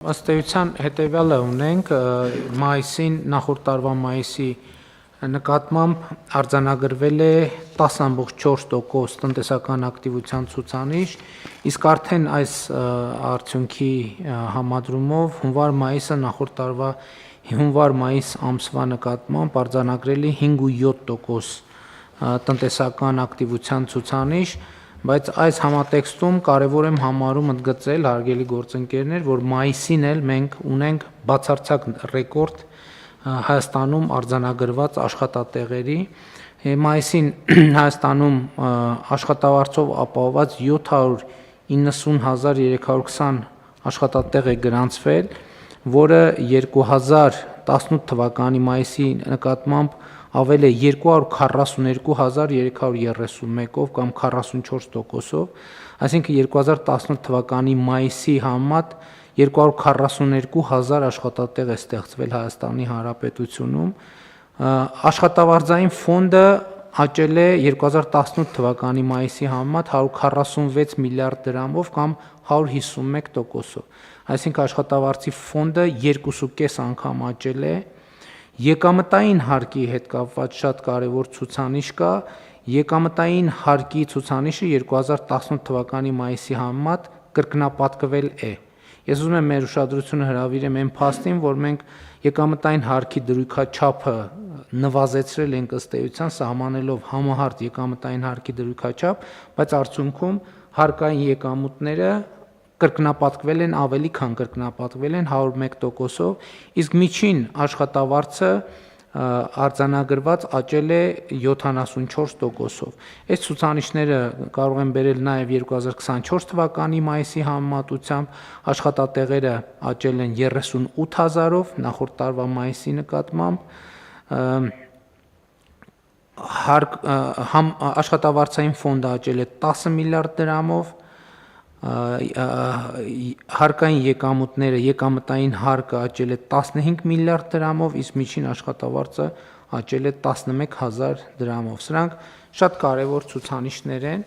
Ըստ էության հետևյալը ունենք մայիսին նախորդ տարվա մայիսի նկատմամբ արձանագրվել է 10.4% տնտեսական ակտիվության ցուցանիշ, իսկ արդեն այս արդյունքի համադրումով հունվար-մայիսը նախորդ տարվա հունվար-մայիս ամսվա նկատմամբ արձանագրել է 5.7% տնտեսական ակտիվության ցուցանիշ, բայց այս համատեքստում կարևոր եմ համարում ընդգծել, հարգելի գործընկերներ, որ մայիսին էլ մենք ունենք բացարձակ ռեկորդ Հայաստանում արձանագրված աշխատատեղերի, մայիսին Հայաստանում աշխատավարձով ապահովված 790.320 աշխատատեղ է գրանցվել, որը 2018 թվականի մայիսի նկատմամբ ավել է 242.331-ով կամ 44%-ով, այսինքն 2018 թվականի մայիսի համեմատ 242.000 աշխատատեղ է ստեղծվել Հայաստանի Հանրապետությունում, աշխատավարձային ֆոնդը աճել է 2018 թվականի մայիսի համեմատ 146 միլիարդ դրամով կամ 151%-ով, այսինքն աշխատավարձի ֆոնդը 2.5 անգամ աճել է, եկամտային հարկի հետ կապված շատ կարևոր ցուցանիշ կա, եկամտային հարկի ցուցանիշը 2018 թվականի մայիսի համեմատ կրկնապատկվել է։ Ես ուզում եմ մեր ուշադրությունը հրավիրեմ այն փաստին, որ մենք եկամտային հարկի դրույքաչափը նվազեցրել ենք ըստ էության սահմանելով համահարթ եկամտային հարկի դրույքաչափ, բայց արդյունքում հարկային եկամուտները կրկնապատկվել են, ավելի քան կրկնապատկվել են 101%-ով, իսկ միջին աշխատավարձը արձանագրված աճել է 74%-ով։ Այս ցուցանիշները կարող են բերել նաև 2024 թվականի մայիսի համեմատությամբ աշխատատեղերը աճել են 38.000-ով նախորդ տարվա մայիսի նկատմամբ, աշխատավարձային ֆոնդը աճել է 10 միլիարդ դրամով, հարկային եկամուտները, եկամտային հարկը աճել է 15 միլիարդ դրամով, իսկ միջին աշխատավարձը աճել է 11.000 դրամով։ Սրանք շատ կարևոր ցուցանիշներ են։